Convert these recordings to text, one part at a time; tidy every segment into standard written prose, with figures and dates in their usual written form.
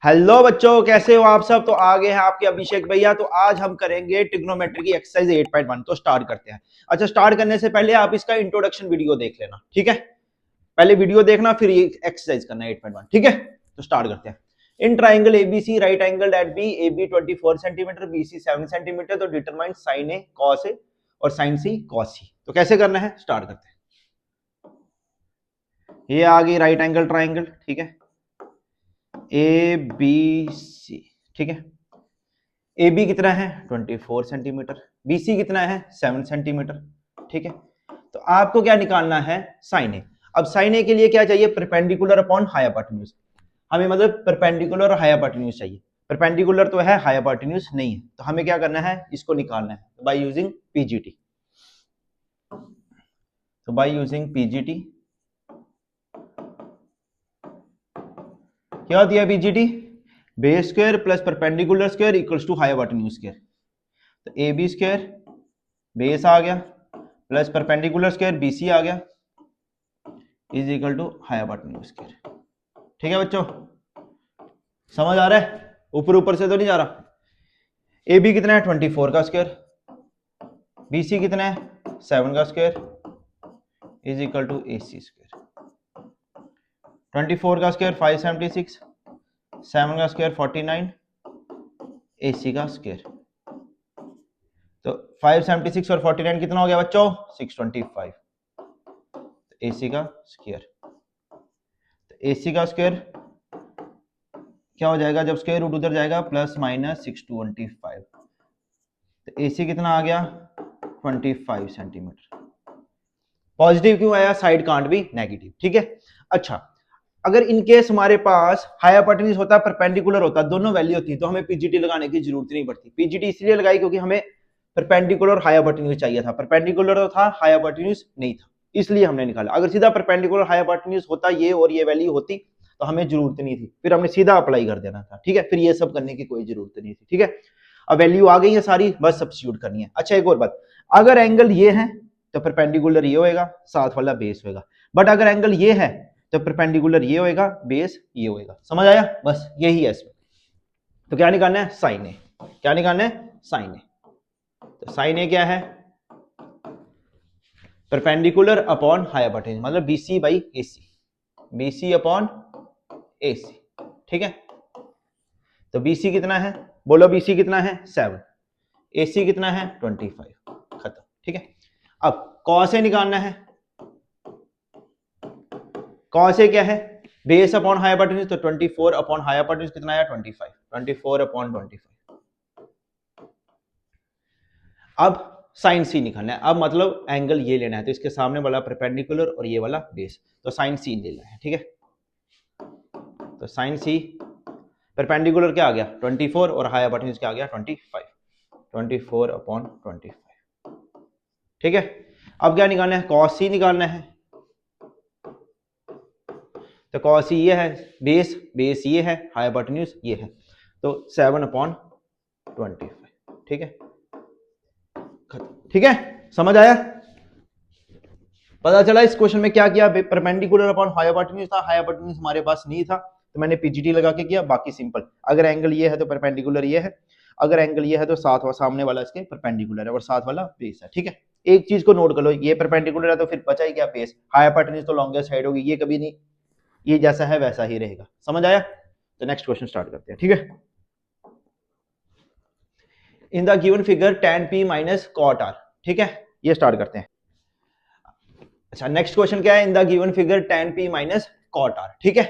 Hello बच्चों, कैसे हो आप सब। तो आगे हैं आपके अभिषेक भैया। तो आज हम करेंगे ट्रिग्नोमेट्री की एक्सरसाइज 8.1। तो स्टार्ट करते हैं। अच्छा, स्टार्ट करने से पहले आप इसका इंट्रोडक्शन वीडियो देख लेना, ठीक है। पहले वीडियो देखना, फिर ये एक्सरसाइज करना 8.1, ठीक है। तो स्टार्ट करते हैं। In triangle ABC right angle at B, A B 24 centimetre, B C 7 centimetre. तो determine sine A cos A और साइन सी कॉस सी। तो कैसे करना है, स्टार्ट करते हैं। ये आ गई राइट एंगल ट्राइंगल, ठीक है, ए बी सी, ठीक है। ए बी कितना है 24 सेंटीमीटर, बी सी कितना है 7 सेंटीमीटर, ठीक है। तो आपको क्या निकालना है, साइन ए। अब साइन ए के लिए क्या चाहिए, परपेंडिकुलर अपॉन हाइपोटेन्यूज। हमें मतलब परपेंडिकुलर और हाइपोटेन्यूज चाहिए। परपेंडिकुलर तो है, हाइपोटेन्यूज नहीं है। तो हमें क्या करना है, इसको निकालना है बाय यूजिंग पीजीटी। तो बाय यूजिंग पीजीटी क्या दिया, PGT base square plus perpendicular square equals to hypotenuse square. तो ए बी स्क्वायर बेस आ गया plus perpendicular square B C आ गया is equal to hypotenuse square. ठीक है बच्चों, समझ आ रहा है, ऊपर ऊपर से तो नहीं जा रहा। ए बी कितना है 24 का स्क्वायर, बी सी कितना है 7 का square is equal to A C square. 24 का स्क्वायर 576, 7 का स्क्वायर 49, ए सी का स्क्वायर। तो 576 और 49 कितना हो गया बच्चों, 625। ए सी का स्क्वायर, तो ए सी का स्क्वायर क्या हो जाएगा, जब स्क्वायर रूट उधर जाएगा प्लस माइनस 625। तो ए सी कितना आ गया 25 सेंटीमीटर। पॉजिटिव क्यों आया, साइड कांट बी नेगेटिव, ठीक है। अच्छा, अगर इनकेस हमारे पास हाइपोटेन्यूज होता, परपेंडिकुलर होता, दोनों वैल्यू होती, तो हमें पीजीटी लगाने की जरूरत नहीं पड़ती। पीजीटी इसलिए लगाई क्योंकि हमें परपेंडिकुलर और हाइपोटेन्यूज चाहिए था। परपेंडिकुलर तो था, हाइपोटेन्यूज नहीं था, इसलिए हमने निकाला। अगर सीधा परपेंडिकुलर हाइपोटेन्यूज होता, ये और ये वैल्यू होती, तो हमें जरूरत नहीं थी, फिर हमने सीधा अप्लाई कर देना था, ठीक है। फिर ये सब करने की कोई जरूरत नहीं थी, ठीक है। अब वैल्यू आ गई है सारी, बस सब्स्टिट्यूट करनी है। अच्छा, एक और बात, अगर एंगल ये है तो परपेंडिकुलर ये होएगा, साथ वाला बेस होएगा। बट अगर एंगल ये है तो परपेंडिकुलर ये होएगा, बेस ये होएगा। समझ आया, बस यही है इसमें। तो क्या निकालना है, साइन ए। क्या निकालना है, साइन ए। तो साइन ए क्या है, परपेंडिकुलर अपॉन हाइपोटेन्यूज, मतलब BC by AC, BC upon AC, ठीक है। तो बीसी कितना है, बोलो बीसी कितना है 7, एसी कितना है 25, खत्म, ठीक है। अब कॉस ए निकालना है। कॉस ए क्या है, बेस अपॉन हाइपोटेन्यूज, तो 24 अपॉन हाइपोटेन्यूज कितना आया 25, 24 अपॉन 25। अब साइन सी निकालना है। अब मतलब एंगल ये लेना है, तो इसके सामने वाला परपेंडिकुलर और ये वाला बेस, तो साइन सी लेना है, ठीक है। तो साइन सी परपेंडिकुलर क्या आ गया 24 और हाइपोटेन्यूज क्या आ गया 25, 24 अपॉन 25, ठीक है। अब क्या निकालना है, कॉस सी निकालना है। तो कॉस सी ये है, बेस बेस ये है, हाइपोटेन्यूज ये है, तो 7 अपॉन 25, ठीक है, ठीक है। समझ आया, पता चला इस क्वेश्चन में क्या किया, परपेंडिकुलर अपॉन हाइपोटेन्यूज था, हाइपोटेन्यूज हमारे पास नहीं था, तो मैंने पीजीटी लगा के किया। बाकी सिंपल, अगर एंगल ये है तो परपेंडिकुलर ये है, अगर एंगल ये है तो साथ सामने वाला इसके परपेंडिकुलर है और साथ वाला बेस है, ठीक है। एक चीज को नोट कर लो, ये परपेंडिकुलर है तो फिर बचा ही क्या, बेस। हाइपोटेन्यूज तो लॉन्गेस्ट साइड होगी, ये कभी नहीं, ये जैसा है वैसा ही रहेगा। समझ आया, तो नेक्स्ट क्वेश्चन स्टार्ट करते हैं, ठीक है। In the given figure tan p minus cot r, ठीक है, ये स्टार्ट करते हैं। अच्छा, नेक्स्ट क्वेश्चन क्या है, in the given figure tan p minus cot r, ठीक है।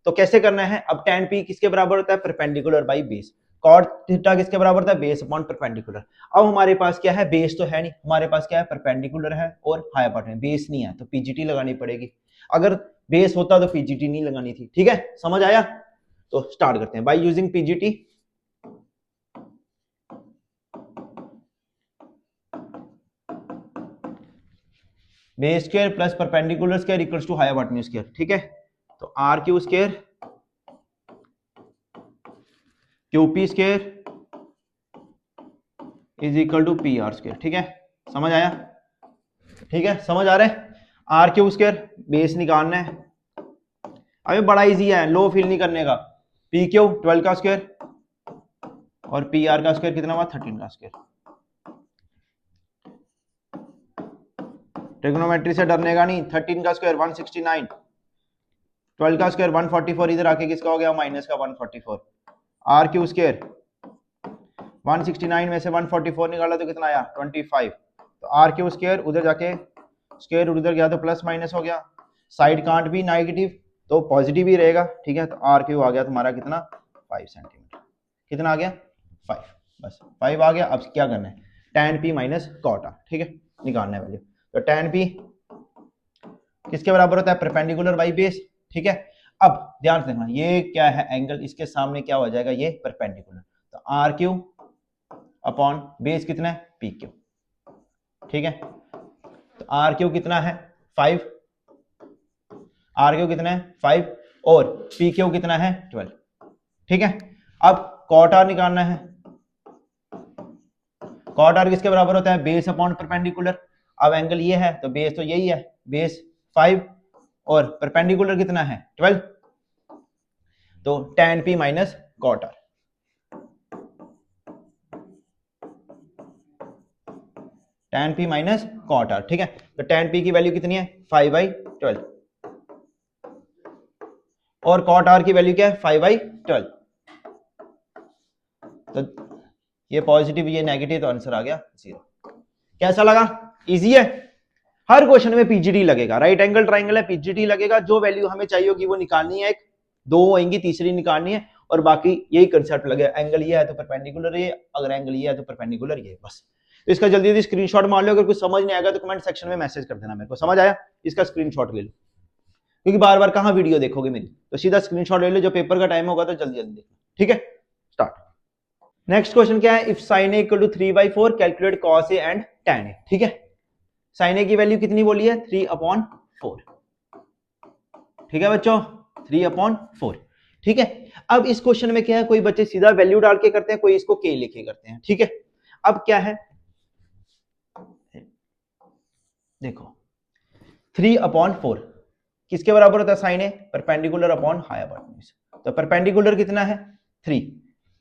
तो कैसे करना है, अब tan p किसके बराबर होता है, perpendicular by base. Cot theta किसके बराबर होता है, बेस अपॉन परपेंडिकुलर। अब हमारे पास क्या है, बेस तो है नहीं, हमारे पास क्या है, परपेंडिकुलर है और हाइपोटेन्यूज, बेस नहीं है तो पीजीटी लगानी पड़ेगी। अगर बेस होता तो पीजीटी नहीं लगानी थी, ठीक है। समझ आया, तो स्टार्ट करते हैं by using PGT. Base square plus perpendicular square equals to hypotenuse square, ठीक है। तो R Q square QP square is equal to P R square, ठीक है। समझ आया, ठीक है, समझ आ रहा है। आर क्यू स्क्वायर बेस निकालना है, अभी बड़ा इजी है, लो फील नहीं करने का। पी क्यू 12 का स्क्वायर और पी आर का स्क्वायर कितना हुआ 13 का स्क्वायर। ट्रिग्नोमेट्री से डरने का नहीं, 13 का स्क्वायर 169, 12 का स्क्वायर 144, इधर आके किसका हो गया माइनस का 144, आर क्यू स्क्वायर 169 में से 144 निकाला तो कितना आया 25, तो आर क्यू स्क्वायर उधर जाके स्क्वायर उधर गया तो प्लस माइनस हो गया, साइड कांट भी नेगेटिव तो पॉजिटिव ही रहेगा, ठीक है। तो आर क्यू आ गया तुम्हारा कितना 5 सेंटीमीटर, कितना आ गया 5, बस 5 आ गया। अब क्या करना है tan p minus cot R, ठीक है, निकालना है वैल्यू। तो tan p किसके बराबर होता है परपेंडिकुलर बाई बेस, ठीक है। अब ध्यान से देखना ये क्या है एंगल, इसके सामने क्या हो जाएगा ये परपेंडिकुलर, तो आर क्यू अपॉन बेस कितना है पी क्यू, ठीक है। तो आर क्यू कितना है 5, आर क्यू कितना है 5 और पी क्यू कितना है 12, ठीक है। अब कॉट आर निकालना है, कॉट आर किसके बराबर होता है बेस अपॉन परपेंडिकुलर। अब एंगल ये है तो बेस तो यही है, बेस 5 और परपेंडिकुलर कितना है 12, तो tan p minus cot R, tan p minus cot R, ठीक है। तो tan p की वैल्यू कितनी है 5/12 और कॉट आर की वैल्यू क्या है 5/12, तो ये पॉजिटिव ये नेगेटिव, तो आंसर आ गया 0। कैसा लगा, इजी है। हर क्वेश्चन में पीजीटी लगेगा, राइट एंगल ट्राइंगल है पीजीटी लगेगा, जो वैल्यू हमें चाहिए होगी वो निकालनी है, एक दो होंगी तीसरी निकालनी है, और बाकी यही कंसेप्ट लगेगा, एंगल ये है तो परपेंडिकुलर ये, अगर एंगल ये है तो परपेंडिकुलर ये, बस। तो इसका जल्दी जल्दी स्क्रीनशॉट मार लो, अगर कुछ समझ नहीं आएगा तो कमेंट सेक्शन में मैसेज कर देना मेरे को, समझ आया इसका स्क्रीनशॉट ले लो, क्योंकि बार बार कहाँ वीडियो देखोगे मेरी, तो सीधा स्क्रीनशॉट ले लो, जो पेपर का टाइम होगा तो जल्दी जल्दी देखो, ठीक है। स्टार्ट। नेक्स्ट क्वेश्चन क्या है, if sin a equal to 3/4 calculate cos a and tan a, ठीक है। sin a की वैल्यू कितनी बोली है 3/4, ठीक है बच्चों 3/4, ठीक है। अब इस क्वेश्चन में क्या है, कोई बच्चे सीधा वैल्यू डाल के करते हैं, कोई इसको k लिखे करते हैं, ठीक है। अब क्या है देखो 3/4 किसके बराबर होता है sin a perpendicular upon hypotenuse, तो परपेंडिकुलर कितना है 3,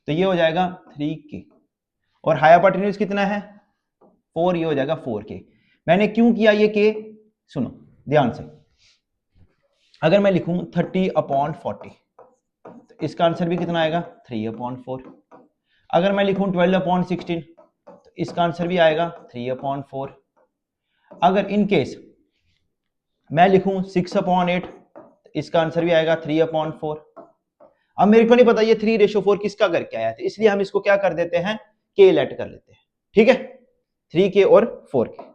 तो ये हो जाएगा 3k और हाइपोटेन्यूज कितना है 4, ये हो जाएगा 4k। मैंने क्यों किया ये k, सुनो ध्यान से, अगर मैं लिखूं 30/40 तो इसका आंसर भी कितना आएगा 3/4। अगर मैं लिखूं 12/16 तो इसका आंसर भी आएगा 3/4। अगर इन केस मैं लिखूं 6/8 तो इसका आंसर भी आएगा 3/4। अब मेरे को नहीं पता ये 3:4 किसका करके आया था, इसलिए हम इसको क्या कर देते हैं k लेट कर लेते हैं, ठीक है 3k और 4k।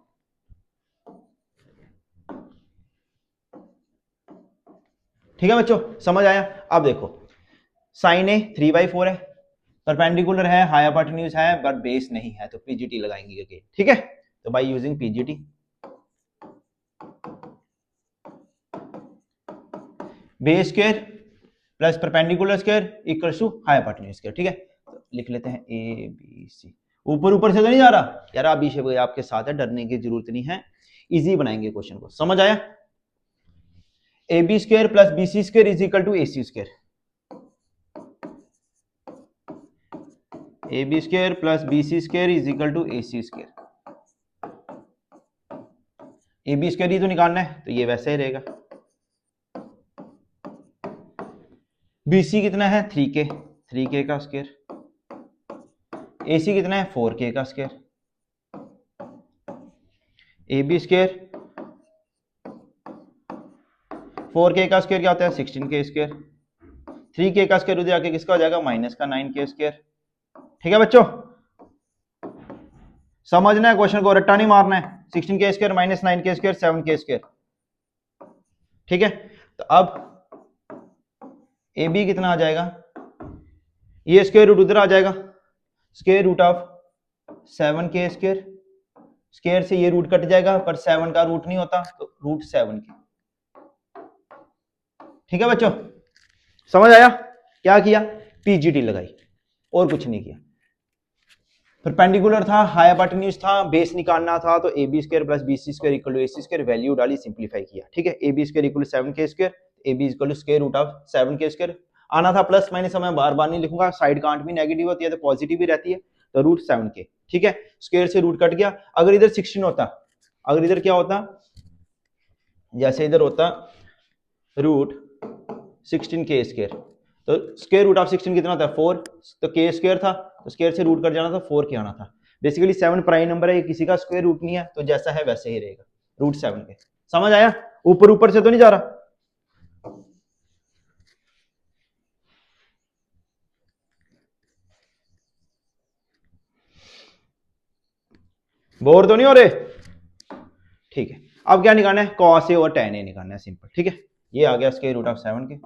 ठीक है बच्चों समझ आया। अब देखो sin a 3/4 है, परपेंडिकुलर है, हाइपोटेन्यूज है, बट बेस नहीं है, तो पीजीटी लगाएंगे के, ठीक है। तो by using PGT base square plus perpendicular square equals to hypotenuse square, ठीक है। तो लिख लेते हैं ए बी सी, ऊपर ऊपर से तो नहीं जा रहा यार, आप भी आपके साथ है, डरने की जरूरत नहीं है, इजी बनाएंगे क्वेश्चन को, समझ आया। A B square plus B C square is equal to A C square, A B square plus B C square is equal to A C square. A B square ही तो निकालना है, तो ये वैसे ही रहेगा। बी सी कितना है 3k, 3k का स्क्वायर, ए सी कितना है 4k का square, A B square 4k का स्क्वायर क्या होता है 16k स्क्वायर, 3k का स्क्वायर उधर आके किसका हो जाएगा माइनस का 9k स्क्वायर, ठीक है बच्चों। समझना है क्वेश्चन को, रट्टा नहीं मारना है, 16k square minus 9k square 7k square, ठीक है। तो अब ए बी कितना आ जाएगा, ये स्क्वायर रूट उधर आ जाएगा, square root of 7k square, square से ये रूट कट जाएगा, पर 7 का रूट नहीं होता, तो रूट 7k, ठीक है बच्चों समझ आया। क्या किया पीजीटी लगाई और कुछ नहीं किया, परपेंडिकुलर था, हाइपोटेन्यूज था, बेस निकालना था, तो A B square plus B C square equal to A C square, value डाली सिंप्लीफाई किया, ठीक है। A B square equal to 7k square, A B equal to square root of 7k square आना था plus minus, मैं बार बार नहीं लिखूंगा, side can't भी नेगेटिव होती है तो पॉजिटिव भी रहती है, तो रूट 7k, ठीक है। स्क्वायर से रूट कट गया। अगर इधर 16 होता, अगर इधर क्या होता, जैसे इधर होता रूट 16k स्क्वायर, तो स्क्वायर रूट ऑफ 16 कितना होता है 4, तो k स्क्वायर था, तो स्क्वायर से रूट कट जाना था, 4k आना था। बेसिकली 7 प्राइम नंबर है, ये किसी का स्क्वायर रूट नहीं है, तो जैसा है वैसे ही रहेगा, रूट 7k। समझ आया? ऊपर ऊपर से तो नहीं जा रहा? बोर तो नहीं हो रहे? ठीक है, अब क्या निकालना है, cos a और tan a निकालना है, सिंपल, ठीक है। ये आ गया स्क्वायर रूट ऑफ 7k।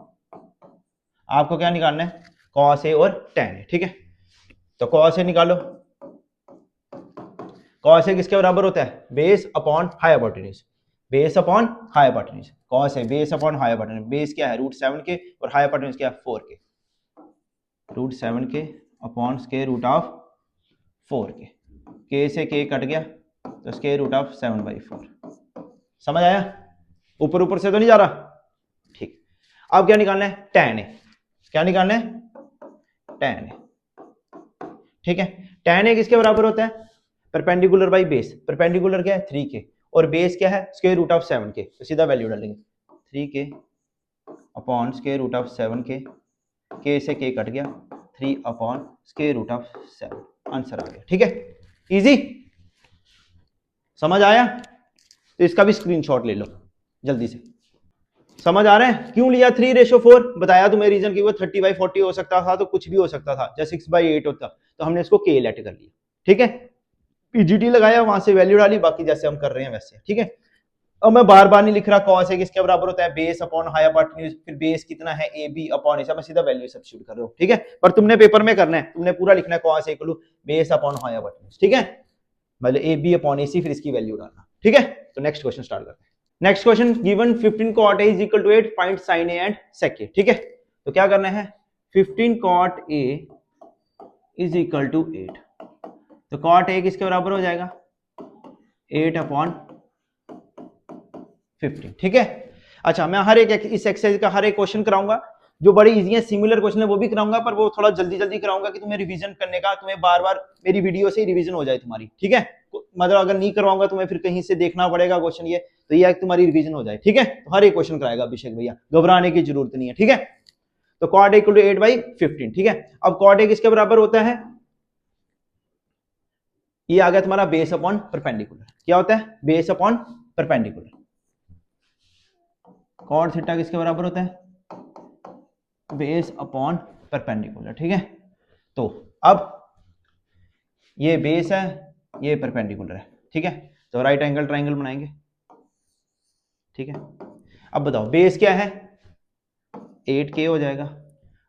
आपको क्या निकालना है, cos a और tan a, ठीक है। तो cos a निकालो, cos a किसके बराबर होता है, base upon hypotenuse, base upon hypotenuse, cos a base upon hypotenuse, base क्या है रूट 7k और हाइपोटेन्यूज क्या है 4k, root 7k upon square root of 4k, k से k कट गया तो स्क्वायर रूट ऑफ 7/4। समझ आया? ऊपर ऊपर से तो नहीं जा रहा? ठीक। अब क्या निकालना है, tan a, क्या निकालना है, tan a, ठीक है। tan a किसके बराबर होता है, परपेंडिकुलर बाई बेस, परपेंडिकुलर क्या है 3k और बेस क्या है स्क्वायर रूट ऑफ 7k, तो सीधा वैल्यू डालेंगे 3k upon square root of 7k, k से k कट गया, 3 upon square root of 7, answer आ गया, ठीक है। इजी, समझ आया? तो इसका भी स्क्रीनशॉट ले लो जल्दी से। समझ आ रहा है क्यों लिया 3:4? बताया तुम्हें रीजन कि वो 30/40 हो सकता था, तो कुछ भी हो सकता था, जैसे 6/8 होता तो हमने इसको k लेट कर लिया, ठीक है। पीजीटी लगाया, वहां से वैल्यू डाली, बाकी जैसे हम कर रहे हैं वैसे, ठीक है। अब मैं बार बार नहीं लिख रहा, cos a किसके बराबर होता है, बेस अपॉन हाइपोटेन्यूज, फिर बेस कितना है ab अपॉन a, मैं सीधा वैल्यू सब्स्टिट्यूट कर रहा हूं, ठीक है। पर तुमने पेपर में करना है, तुमने पूरा लिखना है cos a equal to base upon hypotenuse, ठीक है, मतलब ab अपॉन ac, फिर इसकी वैल्यू डालना, ठीक है। तो नेक्स्ट क्वेश्चन स्टार्ट करते हैं। Next question, given 15 cot a is equal to 8, find sin a and sec a, ठीक है। तो क्या करना है, 15 cot a is equal to 8, तो cot a किसके बराबर हो जाएगा 8 अपॉन 15, ठीक है। अच्छा, मैं हर एक इस एक्सरसाइज का हर एक क्वेश्चन कराऊंगा, जो बड़े इजी है, सिमिलर क्वेश्चन है वो भी कराऊंगा, पर वो थोड़ा जल्दी जल्दी कराऊंगा कि तुम्हें रिवीजन करने का, तुम्हें बार बार मेरी वीडियो से रिवीजन हो जाए तुम्हारी, ठीक है। मतलब अगर नहीं करवाऊंगा तुम्हें फिर कहीं से देखना पड़ेगा क्वेश्चन, ये तो ये तुम्हारी रिवीजन हो जाए, ठीक है। तो हर एक क्वेश्चन कराएगा अभिषेक भैया, घबराने की जरूरत नहीं है, ठीक है। तो cot a इक्वल टू 8/15, ठीक है। अब cot a किसके बराबर होता है, ये आ गया तुम्हारा बेस अपॉन परपेंडिकुलर, क्या होता है base upon perpendicular. cot theta किसके बराबर होता है, बेस अपॉन परपेंडिकुलर, ठीक है। तो अब ये बेस है, ये परपेंडिकुलर है, ठीक है। तो राइट एंगल ट्राइंगल बनाएंगे, ठीक है। अब बताओ बेस क्या है 8k हो जाएगा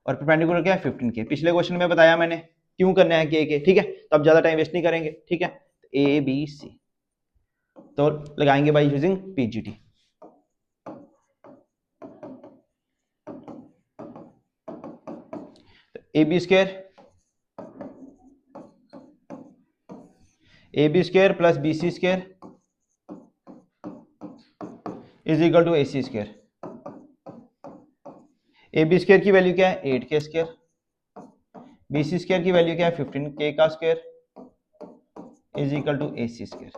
और परपेंडिकुलर क्या है 15k। पिछले क्वेश्चन में बताया मैंने क्यों करना है k, ठीक है। तो अब ज्यादा टाइम वेस्ट नहीं करेंगे, ठीक है। ए बी सी तो लगाएंगे by using PGT. A B square plus B C square is equal to A C square. A B square की वैल्यू क्या है 8k square, B C square की वैल्यू क्या है 15k का square is equal to A C square.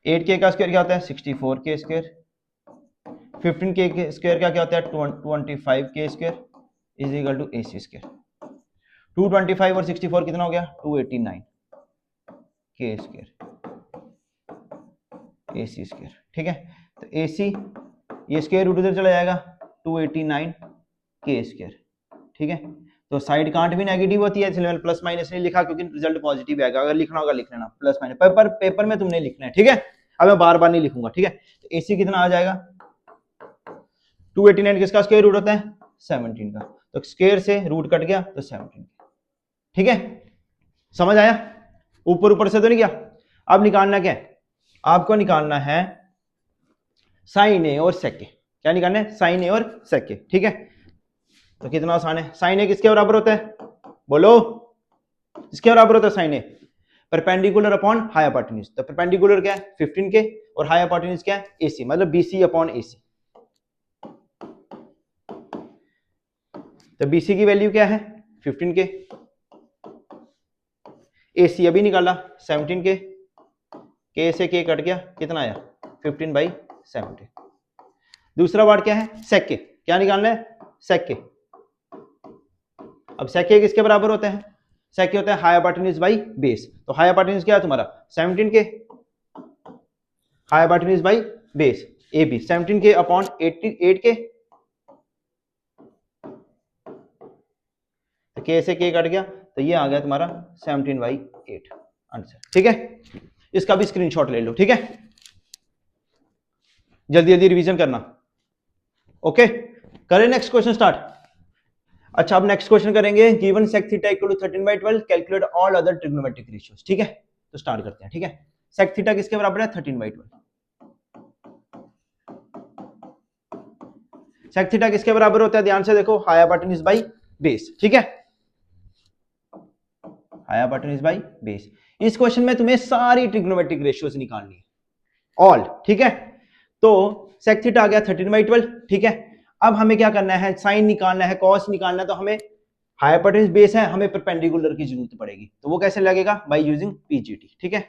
8k का square क्या होता है 64k स्क्वायर, 15k स्क्वायर का क्या होता है 25k square is equal to A C square. 225 और 64 कितना हो गया 289 k square A C square, ठीक है। तो ए सी ये स्क्वायर रूट उधर चला जाएगा 289 k स्क्वायर, ठीक है। तो साइड कांट भी नेगेटिव होती है, इसलिए मैंने प्लस माइनस नहीं लिखा क्योंकि रिजल्ट पॉजिटिव आएगा। अगर लिखना होगा लिख लेना प्लस माइनस, पेपर में तुमने लिखना है, ठीक है। अब मैं बार बार नहीं लिखूंगा, ठीक है। तो एसी कितना आ जाएगा 289 किसका स्क्वायर रूट होता है 17 का, तो स्क्वायर से रूट कट गया तो 17, ठीक है। समझ आया? ऊपर ऊपर से तो नहीं गया। अब निकालना क्या है, आपको निकालना है साइन ए और सेक ए। क्या निकालना है साइन ए और सेक ए, ठीक है। तो कितना आसान है, साइन ए किसके बराबर होता है बोलो, किसके बराबर होता है साइन ए परपेंडिकुलर अपॉन हाइपोटेन्यूज। तो परपेंडिकुलर क्या है 15k और हाइपोटेन्यूज क्या है AC, मतलब BC अपॉन AC। तो BC की वैल्यू क्या है 15 के, AC अभी निकाला 17 के से के कट गया, कितना आया 15/17। दूसरा वार्ड क्या है सेक के, क्या निकालना है सेक के। अब सेक के किसके बराबर होते हैं, सेक के होता है हाइपोटेन्यूज बाई बेस। तो हाइपोटेन्यूज क्या है तुम्हारा 17 के, हाइपोटेन्यूज बाई बेस AB 17 के अपॉन 8 के, तो के से के कट गया, तो ये आ गया तुम्हारा 17/8 आंसर। ठीक है, इसका भी स्क्रीनशॉट ले लो। ठीक है, जल्दी जल्दी रिवीजन करना। ओके, करें नेक्स्ट क्वेश्चन स्टार्ट। अच्छा, अब नेक्स्ट क्वेश्चन करेंगे given sec theta equal to 13/12 calculate all other trigonometric ratios. ठीक है, तो स्टार्ट करते हैं। ठीक है, सेक थीटा किसके बराबर है 13/12। सेक थीटा किसके बराबर होता है, ध्यान से देखो, हाइपोटेन्यूज बाई बेस। ठीक है, हाइपोटेन्यूज बाई बेस। इस क्वेश्चन में तुम्हें सारी ट्रिग्नोमेट्रिक रेशियोज निकालनी है, ऑल। ठीक है, तो सेक थीटा आ गया 13/12। ठीक है, अब हमें क्या करना है, साइन निकालना है, कॉस निकालना है, तो हमें हाइपोटेन्यूज बेस है, हमें परपेंडिकुलर की जरूरत पड़ेगी। तो वो कैसे लगेगा, बाय यूजिंग PGT। ठीक है,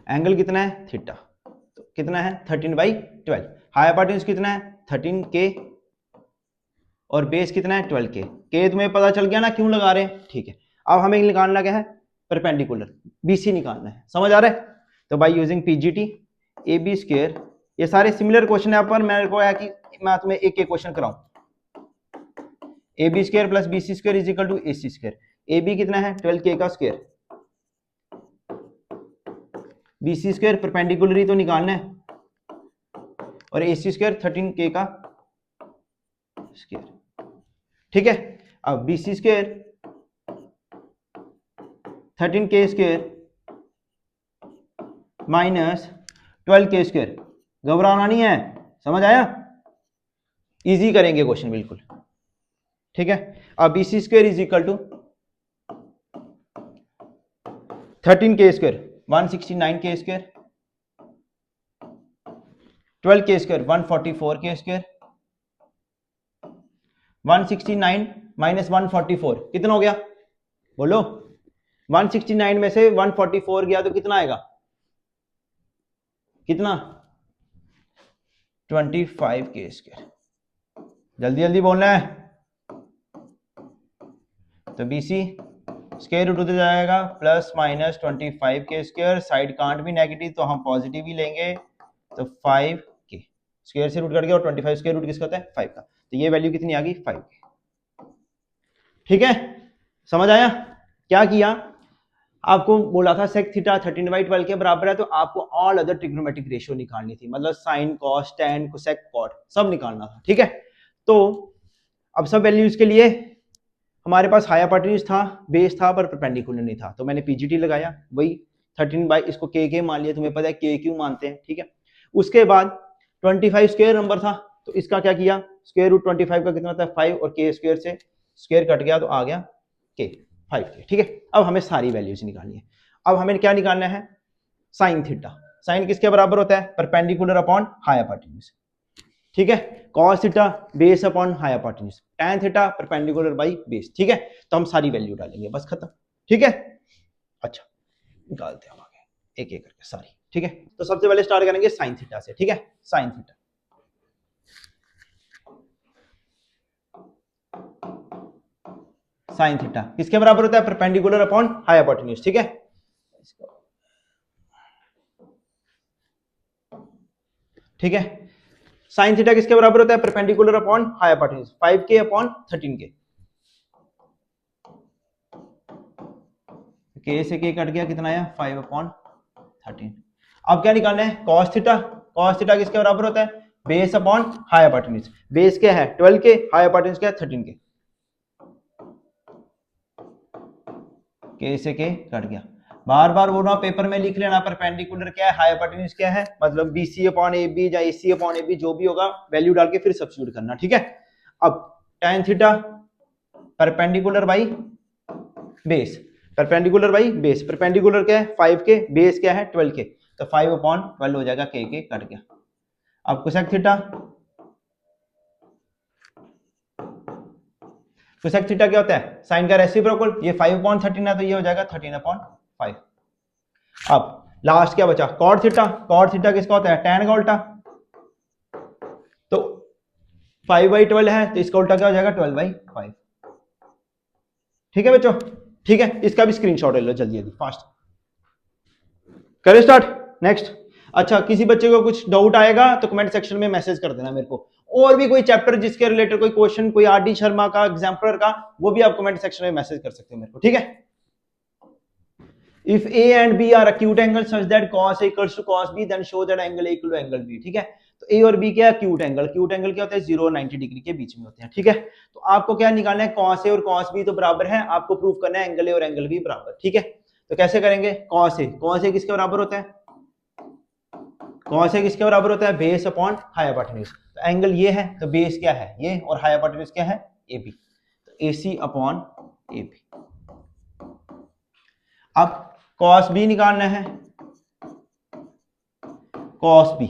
एंगल कितना है थीटा, तो कितना है 13/12। हाइपोटेन्यूज कितना है 13 के, और बेस कितना है 12 के तुम्हें पता चल गया ना क्यों लगा रहे हैं। ठीक है, अब हमें निकालना क्या है, परपेंडिकुलर BC निकालना है, समझ आ रहा है। तो by using PGT AB square, ये सारे सिमिलर क्वेश्चन है, पर मेरे को है कि मैं तुम्हें एक एक क्वेश्चन कराऊं। AB square plus BC square is equal to AC square. AB कितना है 12K का स्क्वायर, BC स्क्वायर परपेंडिकुलर ही तो निकालना है, और AC स्क्वायर 13K का स्क्वायर। ठीक है, अब BC square 13K square minus 12K square, घबराना नहीं है, समझ आया, इजी करेंगे क्वेश्चन बिल्कुल। ठीक है, अब BC square is equal to 13K square 169K square, 12K square 144K square, 169 minus 144 कितना हो गया, बोलो। 169 में से 144 गया तो कितना आएगा, कितना 25K स्क्वायर। जल्दी जल्दी बोलना है। तो BC स्क्वायर रूट होते जाएगा plus minus 25K square, side can't भी नेगेटिव तो हम पॉजिटिव ही लेंगे, तो 5K स्क्वायर से रूट कट गया, और 25 स्क्वायर रूट किसका होता है 5 का, तो ये वैल्यू कितनी आ गई 5K। ठीक है, समझ आया। क्या किया, आपको बोला था सेक थीटा 13/12 के बराबर है, तो आपको ऑल अदर ट्रिग्नोमेट्रिक रेशियो निकालनी थी, मतलब sine cos tan cosec cot सब निकालना था। ठीक है, तो अब सब वैल्यूज के लिए हमारे पास हाइपोटेन्यूज था, बेस था, पर परपेंडिकुलर नहीं था, तो मैंने PGT लगाया, वही 13 इसको के मान लिया, तुम्हें पता है के क्यों मानते हैं। ठीक है, उसके बाद 25 स्क्वायर नंबर था, तो इसका क्या किया, स्क्वायर रूट 25 का कितना होता है 5, और के स्क्वायर से स्क्वायर कट गया तो आ गया के 5K। ठीक है, अब हमें सारी वैल्यूज निकालनी है। अब हमें क्या निकालना है, साइन थीटा। साइन किसके बराबर होता है, परपेंडिकुलर अपॉन हाइपोटेन्यूज। ठीक है, cos theta base upon hypotenuse, tan theta perpendicular by base. ठीक है, तो हम सारी वैल्यू डालेंगे, बस खत्म। ठीक है, अच्छा निकालते हैं हम आगे एक एक करके सारी। ठीक है, तो सबसे पहले स्टार्ट करेंगे साइन थीटा से। ठीक है, साइन थीटा, साइन थीटा किसके बराबर होता है, परपेंडिकुलर अपॉन हाइपोटेन्यूज। ठीक है, ठीक है, साइन थीटा किसके बराबर होता है, perpendicular upon hypotenuse, 5K upon 13K। K से K कट गया, कितना आया 5/13। अब क्या निकालना है, cos थीटा। cos थीटा किसके बराबर होता है, बेस अपॉन हाइपोटेन्यूज। बेस क्या है 12K, हाइपोटेन्यूज क्या है 13K। K से K कट गया, बार बार वो ना पेपर में लिख लेना, परपेंडिकुलर क्या है, हाइपोटेन्यूज क्या है, मतलब BC अपॉन AB या AC अपॉन AB जो भी होगा वैल्यू डाल के फिर सब्स्टिट्यूट करना। ठीक है, अब tan theta perpendicular by base, perpendicular by base, perpendicular क्या है 5K, बेस क्या है 12K, तो 5/12 हो जाएगा, K कट गया। अब कोसेक थीटा, कोसेक थीटा क्या होता है? साइन का रेसिप्रोकल, ये 5/13 है तो ये हो जाएगा 13/5। अब लास्ट क्या बचा? कॉट थीटा, कॉट थीटा किसका होता है? tan का उल्टा, तो 5/12 है तो इसका उल्टा क्या हो जाएगा? 12/5। ठीक है बच्चों, ठीक है, इसका भी स्क्रीनशॉट ले लो जल्दी जल्दी फास्ट। करें स्टार्ट, नेक्स्ट। अच्छा, किसी बच्चे को कुछ डाउट आएगा तो कमेंट सेक्शन में मैसेज कर देना मेरे को। और भी कोई चैप्टर जिसके रिलेटेड कोई क्वेश्चन, कोई आर डी शर्मा का, एग्जाम्पलर का, वो भी आप कमेंट सेक्शन में मैसेज कर सकते हो मेरे को, ठीक है। If A and B are acute angles such that cos A equals to cos B, then show that angle A equal to angle B, ठीक है। तो A और B क्या है? acute angle, acute angle क्या होता है? 0 और 90 डिग्री के बीच में होते हैं, ठीक है। तो आपको क्या निकालना है? cos A और cos B तो बराबर है, आपको प्रूव करना है एंगल A और एंगल B बराबर, ठीक है। तो कैसे करेंगे? cos A किसके बराबर होता है? cos A किसके बराबर होता है? Base upon hypotenuse. तो एंगल ये है तो बेस क्या है? ये, और हाइपोटेन्यूज क्या है? AB। तो AC अपॉन AB। अब cos B निकालना है, cos B,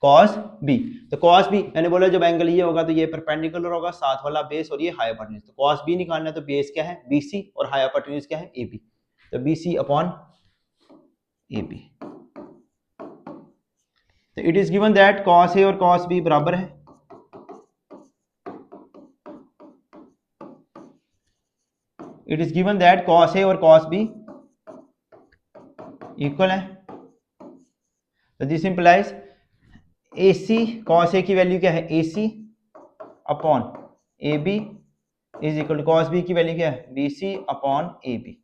cos B। तो cos B मैंने बोला जब एंगल ये होगा तो ये परपेंडिकुलर होगा, साथ वाला बेस और ये हाइपोटेन्यूज। तो cos B निकालना है तो बेस क्या है? BC, और हाइपोटेन्यूज क्या है? AB। तो BC अपॉन AB। तो it is given that cos A और cos B बराबर है। It is given that cos A और cos B इक्वल है। तो this implies AC cos A की वैल्यू क्या है? AC upon AB is equal to cos B की वैल्यू क्या है? BC upon AB।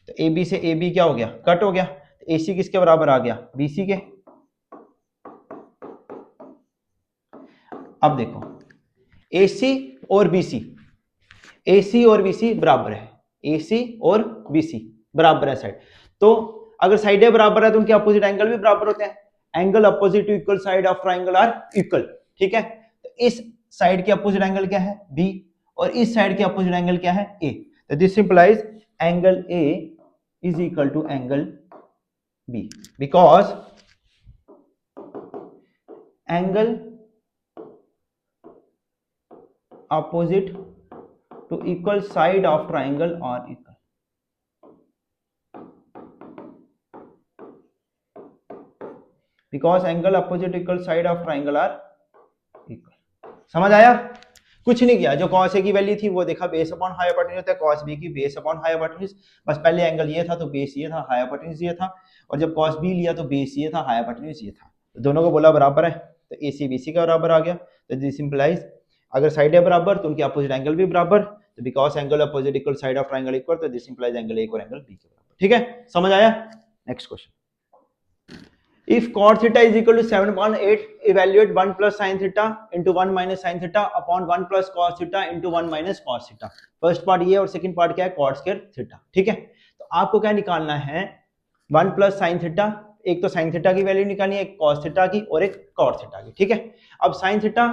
तो AB से AB क्या हो गया? कट हो गया। तो AC किसके बराबर आ गया? BC के। अब देखो AC और BC, AC और BC बराबर है, AC और BC बराबर है साइड। तो अगर साइडें बराबर है तो उनके अपोजिट एंगल भी बराबर होते हैं। Angle opposite to equal side of triangle are equal, ठीक है। तो इस साइड के अपोजिट एंगल क्या है? B, और इस साइड के अपोजिट एंगल क्या है? A। तो this implies angle A is equal to angle B, because angle opposite to equal side of triangle are equal। because angle opposite to equal side of triangle are equal। समझ आया? कुछ नहीं किया, जो cos A की value थी वो देखा, बेस अपॉन हाइपोटेन्यूज होता है, cos B की बेस अपॉन हाइपोटेन्यूज। बस पहले एंगल ये था तो बेस ये था, हाइपोटेन्यूज ये था, और जब cos B लिया तो बेस ये था, हाइपोटेन्यूज ये था। तो दोनों को बोला बराबर है, तो AC BC का बराबर आ गया। तो दिस इंप्लाइज अगर साइड है बराबर तो उनके अपोजिट एंगल भी बराबर। तो because angle opposite equal side of triangle equal, तो दिस इंप्लाइज एंगल A और एंगल B के बराबर, ठीक है। समझ आया? Next question. If cot theta is equal to 7/8, evaluate 1 plus sin theta into 1 minus sin theta upon 1 plus cos theta into 1 minus cos theta। First part ये और second part क्या है? cot square theta, ठीक है। तो आपको क्या निकालना है? 1 plus sin theta, एक तो sin theta की वैल्यू निकालनी है, एक cos theta की और एक cot theta की, ठीक है। अब sin theta,